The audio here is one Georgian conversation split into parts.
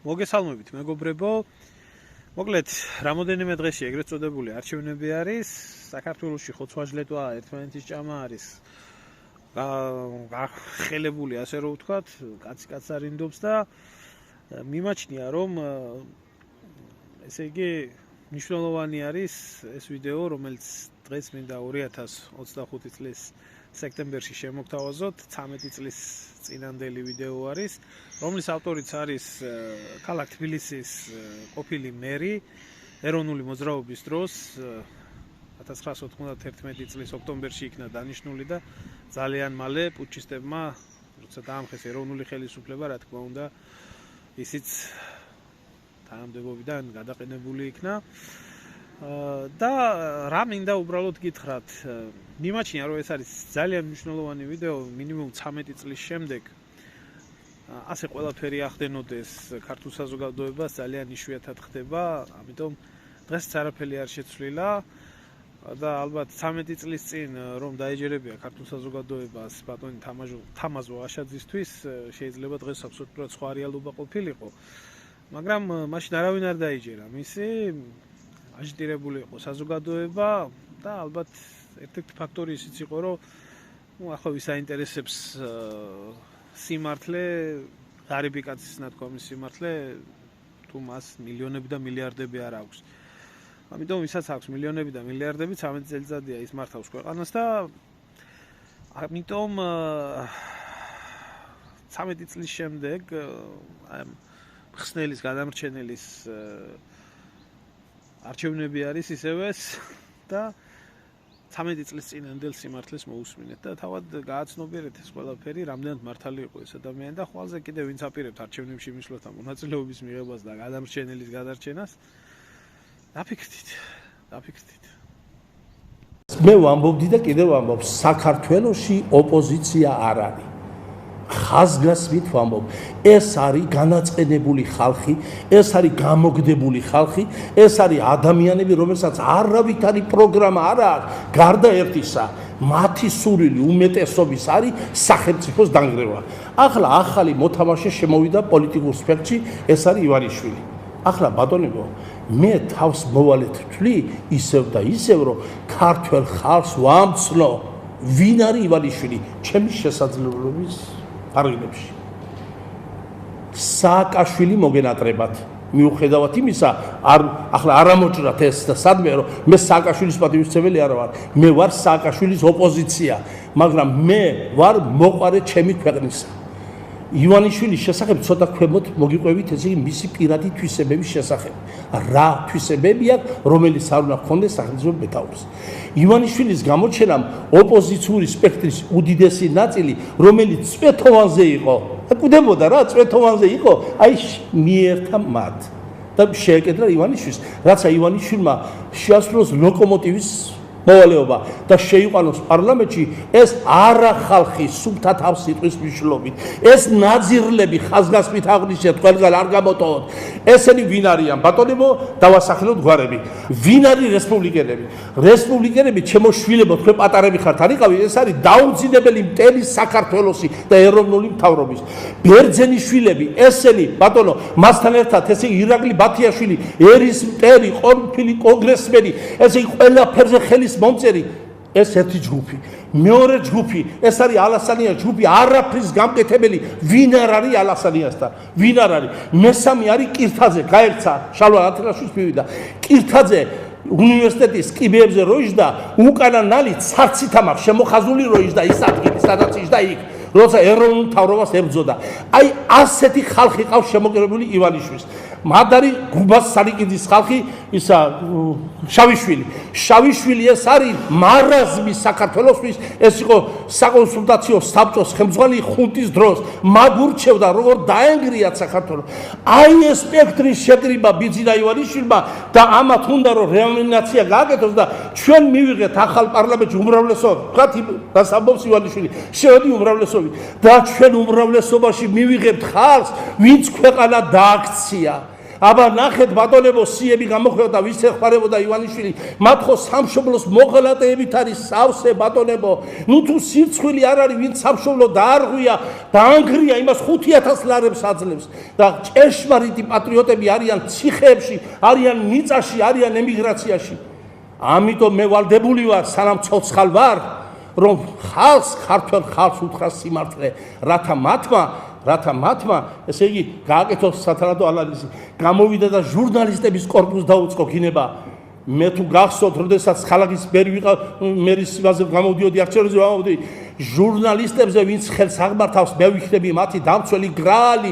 მოგესალმებით მეგობრებო. მოკლედ, რამოდენიმე დღეში ეგრეთ წოდებული არჩევნები არის. საქართველოში ხოცვა-ჟლეტვა ერთმანეთის ჭამა არის. გახელებული, ასე რომ ვთქვათ, კაცი არ ინდობს და მიმაჩნია, რომ ესე იგი მნიშვნელოვანი არის ეს ვიდეო, რომელიც დღეს მინდა 2025 წლის სექტემბერში შემოგთავაზოთ. 13 წლის წინანდელი ვიდეო არის, რომლის ავტორიც არის ქალაქ თბილისის ყოფილი მერი ეროვნული მოძრაობის დროს 1991 წლის ოქტომბერში იქნა დანიშნული და ძალიან მალე პუტჩისტებმა, როცა დაამხეს ეროვნული ხელისუფლება, რა თქმა უნდა, ისიც თანამდებობიდან გადაყენებული იქნა. და რა მინდა უბრალოდ გითხრათ, მიმაჩნია, რომ ეს არის ძალიან მნიშვნელოვანი ვიდეო, მინიმუმ 13 წლის შემდეგ ასე ყველაფერი ახდენოდეს ქართულ საზოგადოებას, ძალიან იშვიათად ხდება, ამიტომ დღეს არაფერი არ შეცვლილა და ალბათ 13 წლის წინ რომ დაეჯერებია ქართულ საზოგადოებას ბატონი თამაზო აშაძისთვის, შეიძლება დღეს აბსოლუტურად სხვა რეალობა ყოფილიყო, მაგრამ მაშინ არავინ არ დაეჯერა მისი აჟიტირებული იყო საზოგადოება და ალბათ ერთ-ერთი ფაქტორი ისიც იყო, რომ ახლა ვის აინტერესებს სიმართლე, ღარიბი კაცის ნათქვამის სიმართლე, თუ მას მილიონები და მილიარდები არ აქვს. ამიტომ ვისაც აქვს მილიონები და მილიარდები, 13 წელიწადია ის მართავს ქვეყანას და ამიტომ 13 წლის შემდეგ ხსნელის გადამრჩენელის არჩევნები არის ისევეს და 13 წლის წინანდელ სიმართლეს მოусმინეთ და თავად გააცნობიერეთ ეს ყველაფერი, რამდენად მართალი იყო ეს ადამიანი და ხვალზე კიდევ ვინც აპირებთ არჩევნებში მისვლათა მონაწილეობის მიღებას და გადამრჩენელის გადარჩენას, დაფიქრდით. მე ვამბობდი და კიდევ ვამბობ, საქართველოში ოპოზიცია არ არის. ხაზგასმით ვამბობ, ეს არის განაწყენებული ხალხი, ეს არის გამოგდებული ხალხი, ეს არის ადამიანები, რომელსაც არავითარი პროგრამა არ აქვს, გარდა ერთისა, მათი სურვილი უმეტესობის არის სახელმწიფოს დანგრევა. ახლა ახალი მოთამაშე შემოვიდა პოლიტიკურ სპექტრში, ეს არის ივანიშვილი. ახლა ბატონებო, მე თავს მოვალეთ ვთვლი ისევ და ისევ, რომ ქართველ ხალხს ვამცნო, ვინ არის ივანიშვილი, ჩემი შესაძლებლობის არგინებში. სააკაშვილი მოგენატრებათ. მიუხედავად იმისა, ახლა არ ამოჭრათ ეს და სადმე რომ მე სააკაშვილის პატივისცემელი არ ვარ. მე ვარ სააკაშვილის ოპოზიცია, მაგრამ მე ვარ მოყარე ჩემი ქვეყნისა. ივანიშვილის შესახებ ცოტა ქვემოთ მოგიყვებით, ესე იგი მისი პირადი თვისებების შესახებ. რა თვისებები აქვს, რომელიც არ უნდა ჰქონდეს სახელმწიფო მეთაურს. ივანიშვილის გამოჩენამ ოპოზიციური სპექტრის უდიდესი ნაწილი, რომელიც წვეთოვანზე იყო, კვდებოდა რა, წვეთოვანზე იყო, აი მიერთა მათ და შეეკედრა ივანიშვილს, რაცა ივანიშვილმა შეასრულოს ლოკომოტივის მოვალეობა და შეიყვანოს პარლამენტში, ეს არა ხალხი სუფთა თავს სიტყვის მნიშვნელობით, ეს ნაძირლები ხაზგასმით აღნიშნეთ, ყველგან არ გამოტოვოთ. ესენი ვინ არიან, ბატონებო, დავასახელოთ გვარები. ვინ არის რესპუბლიკელები? რესპუბლიკელები, ჩემო შვილებო, თქვენ პატარები ხართ, არიყავი, ეს არის დაუძინებელი მტერი საქართველოსი და ეროვნული მთავრობის. ბერძენიშვილები, ესენი, ბატონო, მასთან ერთად ესე ირაკლი ბათიაშვილი, ერის მტერი, ყოფილი კონგრესმენი, ესე ყველაფერზე ხელის მომწერი, ეს ერთი ჯგუფი. მეორე ჯგუფი, ეს არის ალასანია ჯგუფი, არაფრის გამკეთებელი, ვინ არ არის ალასანიასთან, ვინ არ არის. მესამე არის კირთაძე, გაერცა, შალვა ათელაშვილის მივიდა. კირთაძე უნივერსიტეტის კიბეებზე როიჟდა, უკანა ნალი ცარცით ამახ შემოხაზული როიჟდა ის ადგილი, სადაც იჯდა იქ, როცა ეროვნულ მთავრობას ებრძოდა. აი ასეთი ხალხი ყავს შემოკერებული ივანიშვილს. მადარი გუბას სარიკიძის ხალხი, ისა შავიშვილი. შავიშვილი ეს არის მარაზმი საქართველოსთვის, ეს იყო საკონსულტაციო საბჭოს ხელმძღვანელი ხუნტის დროს, მაგურჩევდა როგორ დაენგრიათ საქართველოს. აი ეს სპექტრის შეკრიბა ბიძინა ივანიშვილმა და ამათ უნდა რომ რეანიმაცია გააკეთოს და ჩვენ მივიღეთ ახალ პარლამენტში უმრავლესობა. თქვათ რას ამბობს ივანიშვილი, შევედი უმრავლესობი და ჩვენ უმრავლესობაში მივიღებთ ხალხს, ვინც ქვეყანა დააქცია. აბა ნახეთ ბატონებო, სიები გამოხვეოდა, ვის ეხმარებოდა ივანიშვილი, მათ ხო სამშობლოს მოღალატეებით არის სავსე ბატონებო. ნუ თუ სირცხვილი არ არის, ვინც სამშობლო დაარღვია, დაანგრია, იმას 5000 ლარებს აძლევს და ჭეშმარიტი პატრიოტები არიან ციხეებში, არიან მიწაში, არიან ემიგრაციაში. ამიტომ მე ვალდებული ვარ, სანამ ცოცხალ ვარ, რომ ქართველ ხალხს უთხრა სიმართლე, რათა მათმა, ესე იგი, გააკეთოს სათანადო ანალიზი, გამოვიდა და ჟურნალისტების კორპუსს დაუწყო ქინება. მე თუ გახსოვთ, როდესაც ხალხის მერის სიბაზე გამოვდიოდი, არჩევნებზე გამოვდი, ჟურნალისტებზე, ვინც ხელს აღმართავს, მე ვიქნები მათი დამცველი გრალი,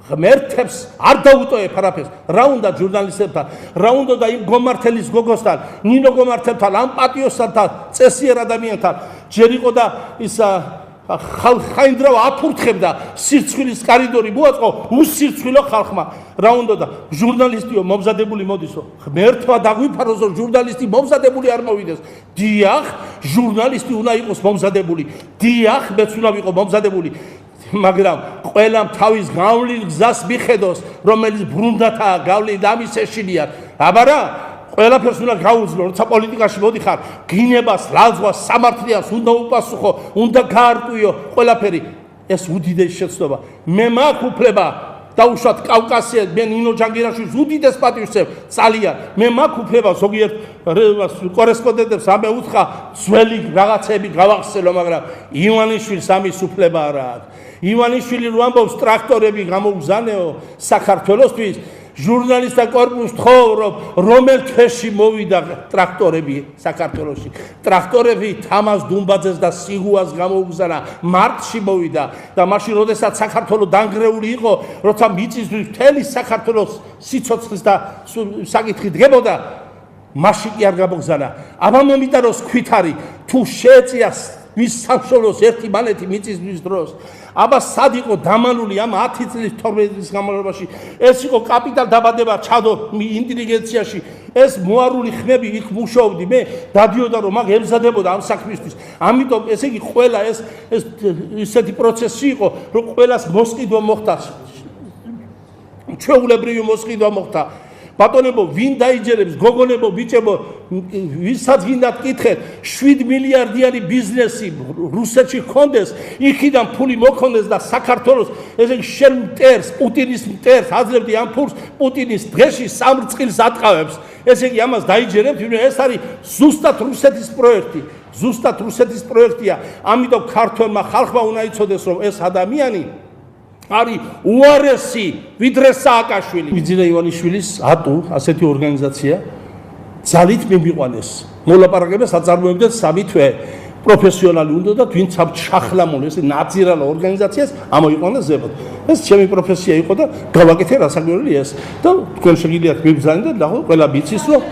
ღმერთებს არ დაუტოებ არაფერს. რა უნდა ჟურნალისტებთან, რა უნდა იმ გომართელის გოგოსთან, ნინო გომართელთან, ამ პატიოსთან და წესიერ ადამიანთან. ჯერ იყო და ის ხაინდრავა აფურთხებდა სირცხვილის კორიდორი მოაწყო უსირცხვილო ხალხმა. რა უნდა და ჟურნალისტიო მომზადებული მოდისო, ღმერთმა დაგვიფაროს, რომ ჟურნალისტი მომზადებული არ მოვიდეს. დიახ, ჟურნალისტი უნდა იყოს მომზადებული. დიახ, მეც უნდა ვიყო მომზადებული. მაგრამ ყველამ თავის გავლილ გზას მიხედოს, რომელიც ბრუნდათაა გავლილი ამის ეშინია. აბა რა, ყველაფერს უნდა გაუძლო, როცა პოლიტიკაში მოდიხარ, გინებას, ლაძვას, სამართლიანს უნდა უპასუხო, უნდა გაარტყიო ყველაფერი. ეს უდიდესი შეცდომა. მე მაქვს უფლება დაუშვათ კავკასიას, მე ნინო ჯანგირაშვილს უდიდეს პატივისცემ ძალიან. მე მაქვს უფლება ზოგიერთ კორესპონდენტებს ამე უთხრა, ძველი რაღაცები გავახსენო, მაგრამ ივანიშვილს ამის უფლება არ აქვს. ივანიშვილი რო ამბობს ტრაქტორები გამოგზანეო საქართველოსთვის, ჟურნალისტთა კორპუსს თხოვ, რომელ თვეში მოვიდა ტრაქტორები საქართველოში. ტრაქტორები თამაზ დუმბაძეს და სიგუას გამოუგზანა, მარტში მოვიდა და მაშინ როდესაც საქართველო დანგრეული იყო, როცა მიწისძვრის მთელი საქართველოს სიცოცხლის და საკითხი დგებოდა, მაშინ კი არ გამოგზანა. აბა მომიტანოს ქვითარი, თუ შეეწია მის სამშობლოს ერთი მანეთი მიწისძვრის დროს. აბა სად იყო დამალული ამ 10 წლის 12 წლის განმავლობაში, ეს იყო კაპიტალ დაბადება ჩადო ინტელიგენციაში, ეს მოარული ხმები იქ მუშაობდი, მე დადიოდა რომ მაგ ემზადებოდა ამ საქმისთვის. ამიტომ ესე იგი ყველა ეს ისეთი პროცესი იყო, რომ ყველას მოსყიდვა მოხდა, ჩვეულებრივი მოსყიდვა მოხდა. ბატონებო, ვინ დაიჯერებს, გოგონებო, ბიჭებო, ვისაც გინდათ კითხეთ, 7 მილიარდიანი ბიზნესი რუსეთში ჰქონდეს, იქიდან ფული მოქონდეს და საქართველოს, ესე იგი შენ მტერს, პუტინის მტერს აძლევდი ამ ფულს, პუტინის დღეში 3 რწყილს ატყავებს. ესე იგი ამას დაიჯერებთ, ეს არის ზუსტად რუსეთის პროექტი. ზუსტად რუსეთის პროექტია. ამიტომ ქართველმა ხალხმა უნდა იცოდეს, რომ ეს ადამიანი არის უარესი ვიდრე სააკაშვილი. ვიძინა ივანიშვილის ატუ ასეთი ორგანიზაცია ძალით მიმიყვანეს. მოლაპარაკებას აწარმოებდნენ 3 თვე. პროფესიონალი უნდა და ვინც ჩახლამული ეს ნაძირალა ორგანიზაციას ამოიყვანეს ზებად. ეს ჩემი პროფესია იყო და გავაკეთე რასაკვირველია ეს. და თქვენ შეგიძლიათ მიბრძანეთ და ყველა ვიცის რომ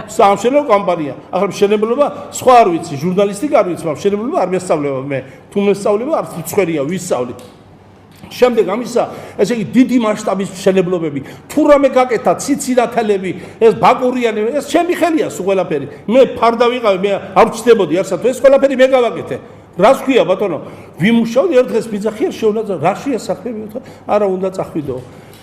სამშენებლო კომპანია. ახლა მშენებლობა სხვა არ ვიცი, ჟურნალისტიკა არ ვიცი, მაგრამ მშენებლობა არ მესწავლება მე. თუ მესწავლება არ ცხვერია ვისწავლი. შემდეგ ამისა, ესე იგი დიდი მასშტაბის მშენებლობები, თუ რამე გაკეთა, ციცინათელები, ეს ბაკურიანი, ეს ჩემი ხელია სულ ყველაფერი. მე ფარდა ვიყავი, მე არ ვჩნდებოდი არსად, ეს ყველაფერი მე გავაკეთე. რას ქვია ბატონო? ვიმუშავდი ერთ დღეს ბიძახი შეუნაძა, რა შეასახმები? არა უნდა წახვიდო.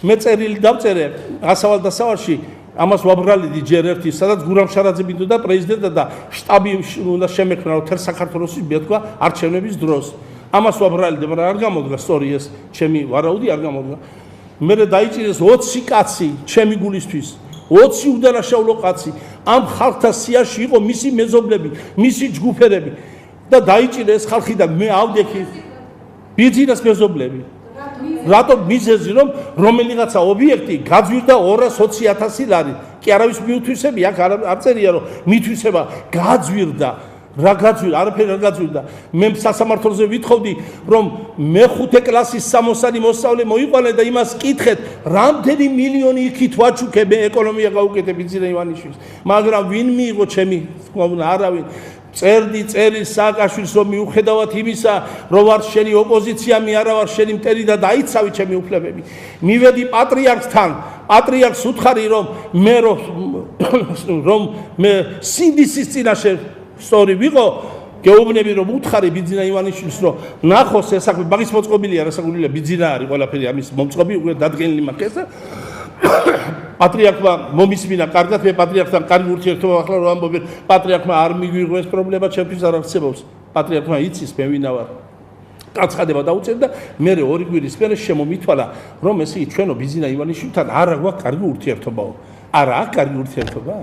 მე წერილი დავწერე ასავალ-დასავალში, ამას ვაბრალიდი ჯერ ერთი, სადაც გურამ შარაძე მინდოდა პრეზიდენტად და შტაბი უნდა შემექმნა, რომ თელ საქართველოს მეთქვა არჩევნების დროს. ამას ვაბრალიდე, მაგრამ არ გამოდგა სწორი ეს ჩემი ვარაუდი არ გამოდგა. მე დაიჭირეს 20 კაცი ჩემი გულისთვის, 20 უდანაშაულო კაცი. ამ ხალხთა სიაში იყო მისი მეზობლები, მისი ჯგუფერები და დაიჭირეს ხალხი და მე ავდექი ბიძინას მეზობლები. რატომ მიზეზი რომ რომელიღაცა ობიექტი გაძვირდა 220,000 ლარი. კი არავის მიუთვისები აქ არ წერია რომ მithვისება გაძვირდა. რა გაძვირდა, არაფერი არ გაძვირდა. მე სასამართლოზე ვითხოვდი, რომ მე-5 კლასის 60 მოსწავლე მოიყვანე და იმას კითხეთ, რამდენი მილიონი იქით ვაჩუქე მე ეკონომია გავუკეთე ბიძინა ივანიშვილს. მაგრამ ვინ მიიღო ჩემი თქმა უნდა არავინ. წერდი წერილს სააკაშვილს, რომ მიუხედავად იმისა, რომ ვარ შენი ოპოზიცია, მე არა ვარ შენი მტერი და დაიცავი ჩემი უფლებები. მივედი პატრიარქთან, პატრიარქს უთხარი, რომ მე სინდისის წინაშე სწორი ვიყო, გეუბნები რომ უთხარი ბიძინა ივანიშვილს, რომ ნახოს ეს საქმე, მაგის მოწყობილია, რასაკვირველია, ბიძინა არის ყველაფერი ამის მომწყობი, უკვე დადგენილი მაქვს ეს. პატრიარქმა მომისმინა კარგად, მე პატრიარქთან კარგი ურთიერთობა ახლა რომ ამბობ, პატრიარქმა არ მიგვიღო ეს პრობლემა, ჩემთვის არ არსებობს. პატრიარქმა იცის მე ვინა ვარ. კაცხადება დაუწევდა, მე 2 კვირის მერე შემომითვალა, რომ ესე იგი ჩვენო ბიზინა ივანიშვილთან არა გვაქვს კარგი ურთიერთობაო. არა აქვს კარგი ურთიერთობა?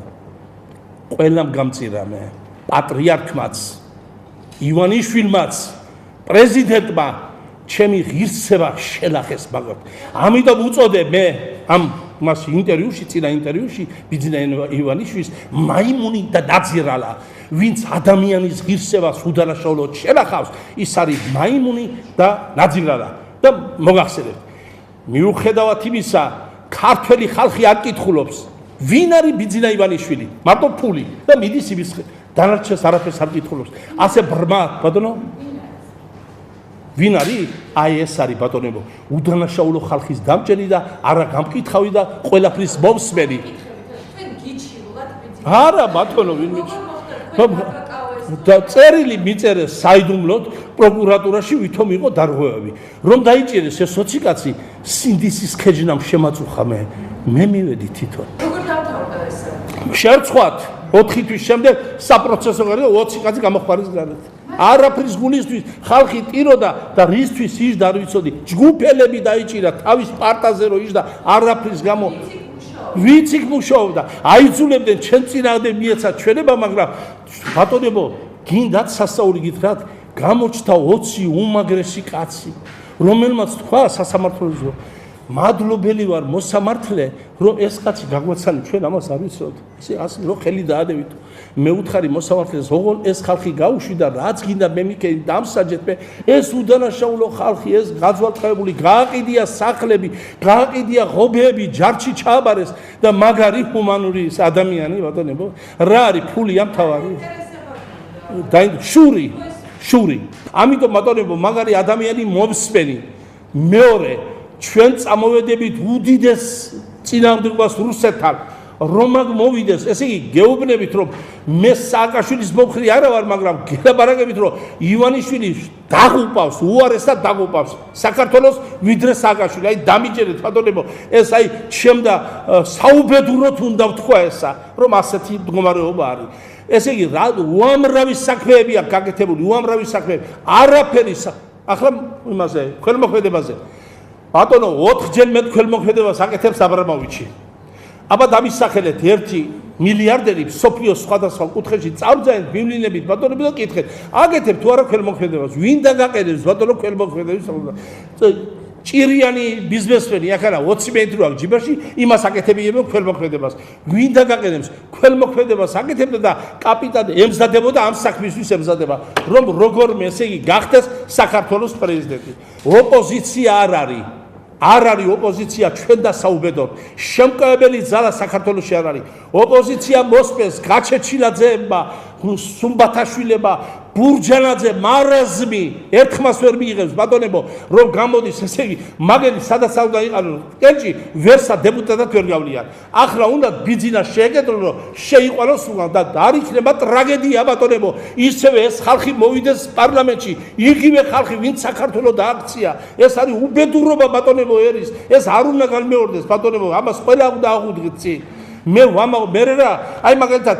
ყველამ გამწირა მე. პატრიარქმაც, ივანიშვილმაც, პრეზიდენტმა ჩემი ღირსება შელახეს მაგრამ. ამიტომ უწოდე მე ამ მას ინტერვიუში, წინა ინტერვიუში ბიძინა ივანიშვილის მაიმუნი და დაძირალა. ვინც ადამიანის ღირსებას უდანაშაულოდ შელახავს, ის არის მაიმუნი და დაძირალა. და მოგახსენებთ, მიუხედავად იმისა, ქართველი ხალხი არ კითხულობს, ვინ არის ბიძინა ივანიშვილი? მარტო ფული და მიდის იმის დანარჩენს არაფერს არ კითხულობს. ასე ბრმა, ბატონო? ვინ არის? აი ეს არის ბატონებო, უდანაშაულო ხალხის დამჭერი და არა გამკითხავი და ყველაფრის მომსმენი. არა ბატონო, ვინ და წერილი მიწერეს საიდუმლოდ პროკურატურაში ვითომ იყო დარღვევები. რომ დაიჭირეს ეს სოციკაცი სინდისის ქეჯნამ შემაწუხა მე მივედი თვითონ. როგორ დავთავრდა ეს? შერცხვათ 4 თვის შემდეგ საპროცესო გარდა 20 კაცი გამოხმარის გარეთ. არაფრის გულისთვის ხალხი ტიროდა და რისთვის იჯდა არ ვიცოდი. ჯგუფელები დაიჭირა თავის პარტაზე რო იჯდა არაფრის გამო ვიცი მუშაობდა. აიძულებდნენ ჩვენ წინააღმდეგ მიეცა ჩვენება, მაგრამ ბატონებო, გინდათ სასაული გითხრათ, გამოჩნდა 20 უმაგრესი კაცი, რომელმაც თქვა სასამართლოზე, მადლობელი ვარ მოსამართლე, რომ ეს კაცი გაგვაცანი, ჩვენ ამას არ ვიცოდით. ასე რომ ხელი დაადევით. მე უთხარი მოსამართლეს, ოღონ ეს ხალხი გაუშვიდა, რაც გინდა მე მიქენი დამსაჯეთ მე, ეს უდანაშაულო ხალხი, ეს გაძვალტყებული, გააყიდია სახლები, გააყიდია ღობეები, ჯარში ჩააბარეს და მაგარი ჰუმანური ადამიანი, ბატონებო, რა არის ფული ამ თავარი? შური. ამიტომ ბატონებო, მაგარი ადამიანი მომსმენი. მეორე, ჩვენ წამოვედებით უდიდეს წინააღმდეგობას რუსეთთან. რომ მაგ მოვიდეს, ესე იგი გეუბნებით რომ მე სააკაშვილის მომხრე არა ვარ, მაგრამ გელაპარაკებით რომ ივანიშვილი დაღუპავს, უარესად დაღუპავს საქართველოს ვიდრე სააკაშვილი. აი დამიჯერეთ ბატონებო, ეს აი ჩემდა საუბედუროთ უნდა ვთქვა ესა, რომ ასეთი მდგომარეობა არის. ესე იგი რა უამრავი საქმეები აქვს გაკეთებული, უამრავი საქმეები. არაფერი ახლა იმაზე, ხელმოქმედებაზე. ბატონო 4-ჯერ მე ხელმოქმედებას აკეთებს აბრამოვიჩი. აბა დამისახელეთ 1 მილიარდერი სოფიოს სხვადასხვა კუთხეში წავძაენ ბივლინებით ბატონები და კითხეთ აკეთებ თუ არა ხელმოქმედებას ვინ დაგაყენებს ბატონო ხელმოქმედების ჭირიანი ბიზნესმენი აქ არა 20 მეტრი აქვს ჯიბაში იმას აკეთებიებო ხელმოქმედებას ვინ დაგაყენებს ხელმოქმედებას აკეთებდა და კაპიტანი ემზადებოდა ამ საქმისთვის ემზადება რომ როგორმე ესე იგი გახდეს საქართველოს პრეზიდენტი ოპოზიცია არ არის არ არის ოპოზიცია ჩვენ და საუბედოდ შემკავებელი ძალა საქართველოში არ არის ოპოზიცია მოსპეს გაჩეჩილაძეებმა სუმბათაშვილებმა ბურჯანაძე მარაზმი ერთხმას ვერ მიიღებს ბატონებო რომ გამოდის ესე იგი მაგელი სადაც უნდა იყანო კენჭი ვერსა დეპუტატად ვერ გავლიან ახლა უნდა ბიძინა შეეკეთრო რომ შეიყვანოს უკან და არ იქნება ტრაგედია ბატონებო ისევე ეს ხალხი მოვიდეს პარლამენტში იგივე ხალხი ვინც საქართველოს დააქცია ეს არის უბედურობა ბატონებო ერის ეს არ უნდა განმეორდეს ბატონებო ამას ყველა უნდა აღვდგეთ წინ მე ვამაო მე რა აი მაგალითად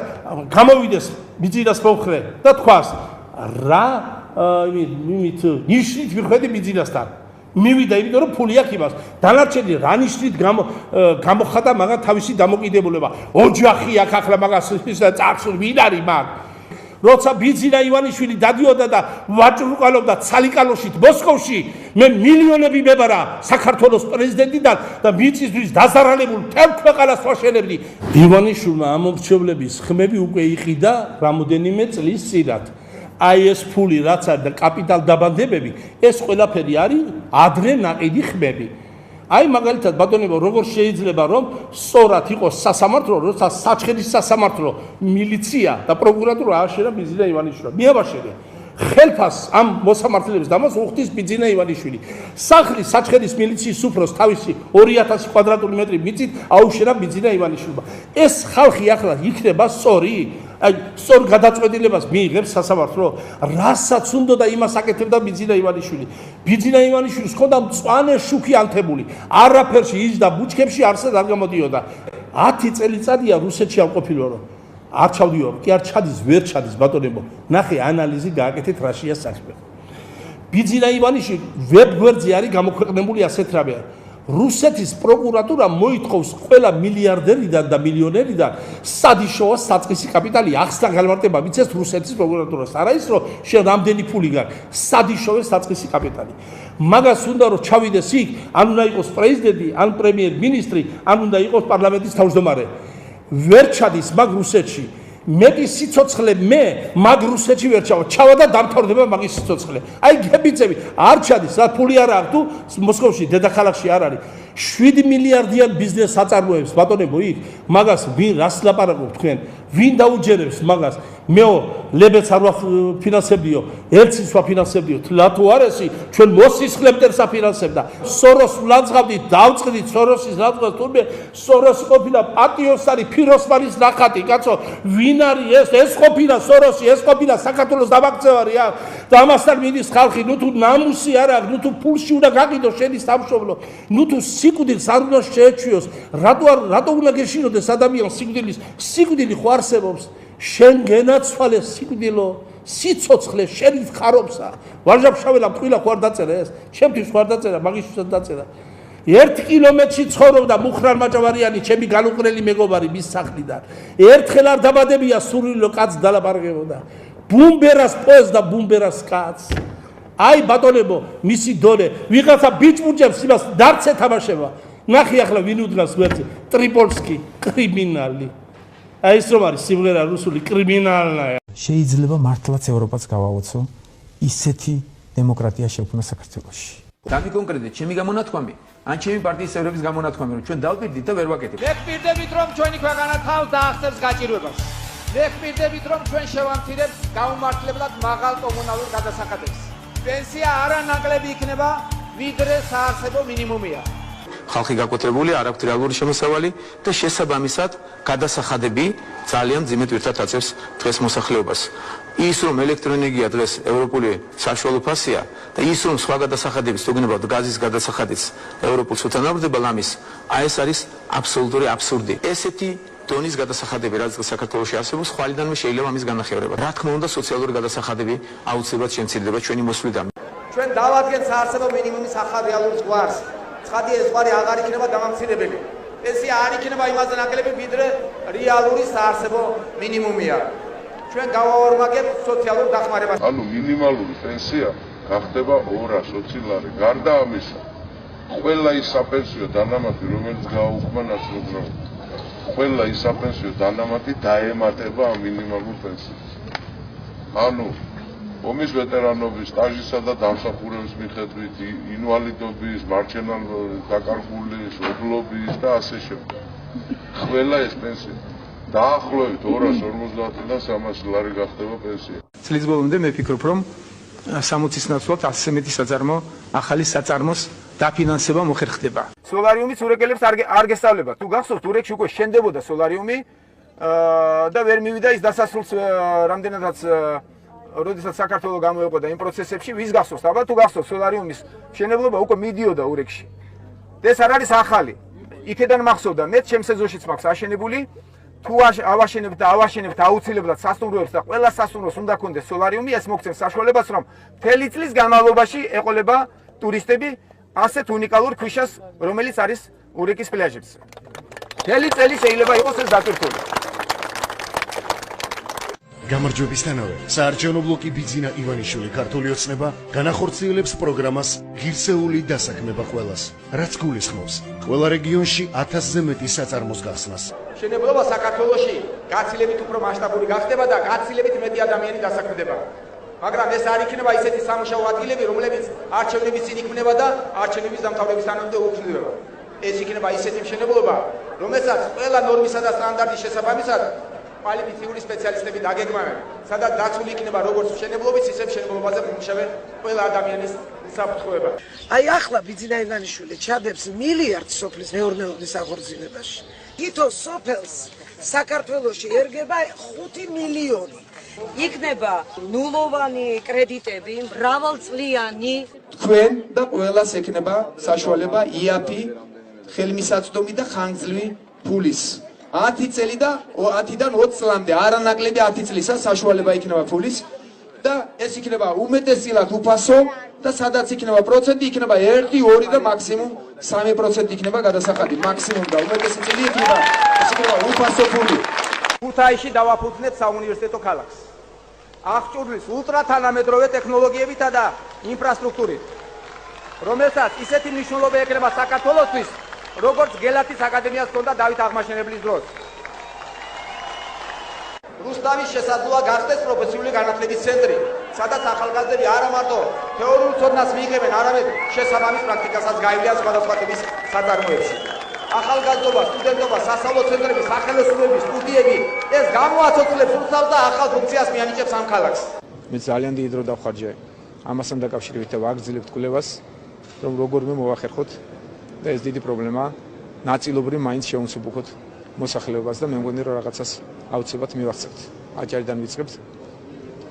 გამოვიდეს ბიძინას მომხრე და თქვას რა იმით ნიშნით ვიხედი ბიძინასთან მივიდა იმიტომ რომ ფული აქვს იმას დანარჩენი რა ნიშნით გამოხატა მაგას თავისი დამოკიდებულება ოჯახი აქვს ახლა მაგას წახსულ ვინ არის მაგ როცა ბიძინა ივანიშვილი დადიოდა და ვაჭრუყალობდა ცალიკალოშით მოსკოვში მე მილიონები მებარა საქართველოს პრეზიდენტიდან და მიწისთვის დაზარალებულ მთელ ქვეყანას ვაშენებდი ივანიშვილმა ამ მომრჩევლების ხმები უკვე იყიდა რამოდენიმე წლის წინათ აი ეს ფული რაც არის და კაპიტალ დაბანდებები ეს ყველაფერი არის ადრე ნაყიდი ხმები აი მაგალითად ბატონებო როგორ შეიძლება რომ სწორად იყოს სასამართლო როცა საჩხერის სასამართლო მილიცია და პროკურატურა აშენა ბიძინა ივანიშვილს მიაბაშენე ხელფას ამ მოსამართლეებს დამას უხდის ბიძინა ივანიშვილი სახლის საჩხერის მილიციის უფროს თავისი 2000 კვადრატული მეტრი მიწით აუშენა ბიძინა ივანიშვილმა ეს ხალხი ახლა იქნება სწორი აი სწორ გადაწყვეტილებას მიიღებს სასამართლო, რასაც უნდა და იმას აკეთებდა ბიძინა ივანიშვილი. ბიძინა ივანიშვილის ხონდა მწვანე შუქი ანთებული, არაფერში ის და ბუჩქებში არსად არ გამოდიოდა. 10 წელიწადია რუსეთში არ ყოფილო რომ არ ჩავდიო, კი არ ჩადის, ვერ ჩადის ბატონებო. ნახე ანალიზი გააკეთეთ რაშია საქმე. ბიძინა ივანიშვილი ვებგვერდზე არის გამოქვეყნებული ასეთ რამე. რუსეთის პროკურატურა მოითხოვს ყველა მილიარდერიდან და მილიონერიდან სადიშოა საწყისი კაპიტალი ახსნა განმარტება მიცეს რუსეთის პროკურატურას. არა ის რომ შენ რამდენი ფული გაქვს, სადიშოა საწყისი კაპიტალი. მაგას უნდა რომ ჩავიდეს იქ, ან უნდა იყოს პრეზიდენტი, ან პრემიერ-მინისტრი, ან უნდა იყოს პარლამენტის თავმჯდომარე. ვერ ჩადის მაგ რუსეთში. მეტი სიცოცხლე მე მაგ რუსეთში ვერ ჩავა. ჩავა და დამთავრდება მაგის სიცოცხლე. აი გებიწევი, არ ჩადის, რა ფული არ აქვს თუ მოსკოვში დედაქალაქში არ არის. 7 მილიარდიან ბიზნეს აწარმოებს ბატონებო იქ. მაგას ვინ რას ლაპარაკობ თქვენ? ვინ დაუჯერებს მაგას? მეო ლებეც არ ვაფინანსებდიო, ერთის ვაფინანსებდიო, თლათო არესი ჩვენ მოსისხლებტერს აფინანსებდა. სოროს ლანძღავდით, დავწყდით სოროსის ლანძღავს თურმე სოროსი ყოფილა პატიოსარი ფიროსმანის ნახატი, კაცო, ვინ არის ეს ყოფილა სოროსი, ეს ყოფილა საქართველოს დამაქცევარი ა და ამასთან მიდის ხალხი, ნუ თუ ნამუსი არ აქვს, ნუ თუ ფულში უნდა გაყიდო შენი სამშობლო, ნუ თუ სიკვდილს არ უნდა შეეჩვიოს, რატო უნდა გეშინოდეს ადამიანს სიკვდილი ხო არსებობს? შენ გენაცვალე სიკვდილო, სიცოცხლე შენი ხარობსა. ვარჟაფშაველა მყვილა ხო არ დაწერა ეს? ჩემთვის ხო არ დაწერა, მაგისთვისაც დაწერა. 1 კილომეტრში ცხოვრობდა მუხრან მაჭავარიანი, ჩემი განუყრელი მეგობარი მის სახლიდან. ერთხელ არ დაბადებია სურვილო კაც დალაპარაკებოდა. ბუმბერას პოეზ და ბუმბერას კაც. აი ბატონებო, მისი დონე, ვიღაცა ბიჭბუჭებს იმას დარც ეთამაშება. ნახე ახლა ვინ უდრას ვერცი, ტრიპოლსკი, კრიმინალი. აი ეს რომ არის სიმღერა რუსული კრიმინალია. შეიძლება მართლაც ევროპაც გავაოცო ისეთი დემოკრატია შექმნა საქართველოში. დამი კონკრეტულად ჩემი გამონათქვამი, ან ჩემი პარტიის წევრების გამონათქვამი, რომ ჩვენ დავპირდით და ვერ ვაკეთებთ. მე ვპირდებით, რომ ჩვენი ქვეყანა თავს დაახსნებს გაჭირვებას. მე ვპირდებით, რომ ჩვენ შევამცირებთ გაუმართლებლად მაღალ კომუნალურ გადასახადებს. პენსია არანაკლები იქნება, ვიდრე საარსებო მინიმუმია. ხალხი გაკვეთრებული არ აქვს რეალური შემოსავალი და შესაბამისად გადასახადები ძალიან ძიმედ ვირთად აწევს დღეს მოსახლეობას. ის რომ ელექტროენერგია დღეს ევროპული საშუალო ფასია და ის რომ სხვა გადასახადების თუგნებად გაზის გადასახადიც ევროპულს უთანაბრდება ლამის, აი ეს არის აბსოლუტური აბსურდი. ესეთი დონის გადასახადები რაც საქართველოში არსებობს, ხვალიდანვე შეიძლება ამის განახევრება. რა თქმა უნდა, სოციალური გადასახადები აუცილებლად შემცირდება ჩვენი მოსვლიდან. ჩვენ დავადგენთ საარსებო მინიმუმის ახალ რეალურ ზღვარს. ცხადია ეს ზღვარი აღარ იქნება დამამცირებელი. პენსია არ იქნება იმაზე ნაკლები, ვიდრე რეალური საარსებო მინიმუმია. ჩვენ გავავარმაგებთ სოციალურ დახმარებას. ანუ მინიმალური პენსია გახდება 220 ლარი. გარდა ამისა, ყველა ის საპენსიო დანამატი, რომელიც გააუქმანას პროგრამა, ყველა ის საპენსიო დანამატი დაემატება ამ მინიმალურ პენსიას. ანუ ომის ვეტერანობის, სტაჟისა და დამსახურების მიხედვით, ინვალიდობის, მარჯვენა დაკარგულის, ობლობის და ასე შემდეგ. ყველა ეს პენსია დაახლოებით 250-დან 300 ლარი გახდება პენსია. წლის ბოლომდე მე ვფიქრობ, რომ 60-ის ნაცვლად 100 მეტი საწარმო, ახალი საწარმოს დაფინანსება მოხერხდება. სოლარიუმის ურეკელებს არ გესწავლებათ. თუ გახსოვთ, ურეკში უკვე შენდებოდა სოლარიუმი და ვერ მივიდა ის დასასრულს რამდენადაც როდესაც საქართველოს გამოეყოდა იმ პროცესებში, ვის გახსოვს? ალბათ თუ გახსოვს, სოლარიუმის მშენებლობა უკვე მიდიოდა ურეკში. ეს არ არის ახალი. იქედან მახსოვდა, მე ჩემს ეზოშიც მაქვს აშენებული. თუ ავაშენებთ აუცილებლად სასტუმროებს და ყველა სასტუმროს უნდა ქონდეს სოლარიუმი, ეს მოგცემს საშუალებას, რომ მთელი წლის განმავლობაში ეყოლება ტურისტები ასეთ უნიკალურ ქვიშას, რომელიც არის ურეკის პლაჟებზე. მთელი წელი შეიძლება იყოს ეს დატვირთული. გამარჯვებისთანავე, საარჩევნო ბლოკი ბიძინა ივანიშვილი ქართული ოცნება განახორციელებს პროგრამას ღირსეული დასაქმება ყველას, რაც გულისხმობს ყველა რეგიონში 1000-ზე მეტი საწარმოს გახსნას. მშენებლობა საქართველოში გაცილებით უფრო მასშტაბური გახდება და გაცილებით მეტი ადამიანი დასაქმდება. მაგრამ ეს არ იქნება ისეთი სამუშაო ადგილები, რომლებიც არჩევნების წინ იქმნება და არჩევნების დამთავრებისთანავე უქმდება. ეს იქნება ისეთი მშენებლობა, რომელსაც ყველა ნორმისა და სტანდარტის შესაბამისად კვალიფიციური სპეციალისტები დაგეგმავენ, სადაც დაცული იქნება როგორც მშენებლობის, ისე მშენებლობაზე მომუშავე ყველა ადამიანის საფრთხეობა. აი ახლა ბიძინა ივანიშვილი ჩადებს მილიარდს სოფლის მეურნეობის აღორძინებაში. თითო სოფელს საქართველოში ერგება 5 მილიონი. იქნება ნულოვანი კრედიტები, მრავალწლიანი. თქვენ და ყველას ექნება საშუალება იაფი, ხელმისაწვდომი და ხანგრძლივი ფულის 10 წელი და 10-დან 20 წლამდე არანაკლები 10 წლისა საშუალება იქნება ფულის და ეს იქნება უმეტესწილად უფასო და სადაც იქნება პროცენტი იქნება 1, 2 და მაქსიმუმ 3% იქნება გადასახადი მაქსიმუმ და უმეტესი წილი იქნება ეს იქნება უფასო ფული. ქუთაისში დავაფუძნეთ საუნივერსიტეტო ქალაქს. აღჭურვილის ულტრათანამედროვე ტექნოლოგიებითა და ინფრასტრუქტურით, რომელსაც ისეთი მნიშვნელობა ექნება საქართველოსთვის, როგორც გელათის აკადემიას ჰქონდა დავით აღმაშენებლის დროს. რუსთავის შესაძლოა გახდეს პროფესიული განათლების ცენტრი, სადაც ახალგაზრდები არა მარტო თეორიულ ცოდნას მიიღებენ, არამედ შესაბამის პრაქტიკასაც გაივლიან სხვადასხვა ტიპის საწარმოებში. ახალგაზრდობა, სტუდენტობა, სასწავლო ცენტრები, სახელოსნოები, სტუდიები ეს გამოაცოცხლებს რუსთავს და ახალ ფუნქციას მიანიჭებს ამ ქალაქს. მე ძალიან დიდი დრო დავხარჯე ამასთან დაკავშირებით და ვაგრძელებთ კვლევას, რომ როგორმე მოვახერხოთ და ეს დიდი პრობლემაა. ნაწილობრივ მაინც შევუნსუბუქოთ მოსახლეობას და მე მგონი რომ რაღაცას აუცილებლად მივახცევთ. აჭარიდან ვიწყებთ.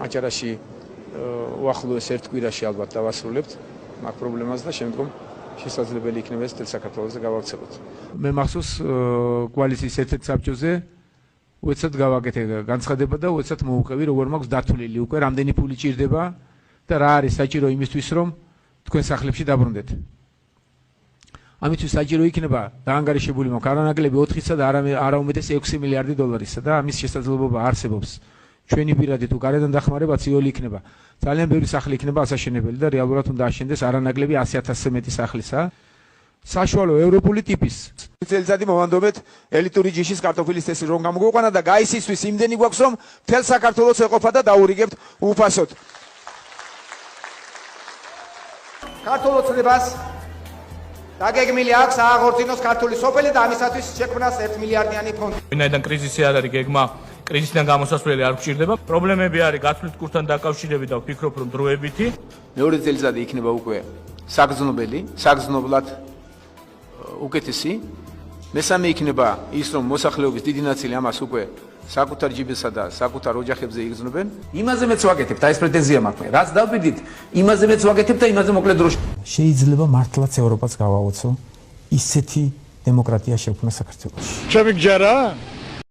აჭარაში უახლოეს ერთ კვირაში ალბათ დავასრულებთ მაგ პრობლემას და შემდგომ შესაძლებელი იქნება ეს თელ საქართველოსზე გავავრცელოთ. მე მახსოვს კოალიციის ერთ-ერთ საბჭოზე უეცად გავაკეთე განცხადება და უეცად მოუყევი როგორ მაქვს დათვლილი უკვე რამდენი ფული ჭირდება და რა არის საჭირო იმისთვის რომ თქვენ სახლებში დაბრუნდეთ. ამისთვის საჭირო იქნება დაანგარიშებული მაქვს არანაკლები 4-ისა და არა უმეტეს 6 მილიარდი დოლარისა და ამის შესაძლებლობა არსებობს. ჩვენი პირადი თუ გარედან დახმარებაც იოლი იქნება. ძალიან ბევრი სახლი იქნება ასაშენებელი და რეალურად უნდა აშენდეს არანაკლები 100,000-ზე მეტი სახლისა. საშუალო ევროპული ტიპის წელიწადი მოვანდობეთ ელიტური ჯიშის კარტოფილის თესლი რომ გამოგვიყვანა და გაისისთვის იმდენი გვაქვს რომ მთელ საქართველოს ეყოფა და დაურიგებთ უფასოდ. ქართულ ოცნებას დაგეგმილი აქვს ააღორწინოს ქართული სოფელი და ამისათვის შექმნას 1 მილიარდიანი ფონდი. ვინაიდან კრიზისი არ არის გეგმა, კრიზისიდან გამოსასვლელი არ გვჭირდება. პრობლემები არის გაცვლით კურსთან დაკავშირებით და ვფიქრობ რომ დროებითი. მეორე წელიწადი იქნება უკვე საგრძნობელი, საგრძნობლად უკეთესი. მესამე იქნება ის რომ მოსახლეობის დიდი ნაწილი ამას უკვე საკუთარ ჯიბესა და საკუთარ ოჯახებზე იგრძნობენ. იმაზე მეც ვაკეთებ და ეს პრეტენზია მაქვს. რაც დავბედით, იმაზე მეც ვაკეთებ და იმაზე მოკლე დროში. შეიძლება მართლაც ევროპაც გავაოცო ისეთი დემოკრატია შექმნა საქართველოში. ჩემი გჯერა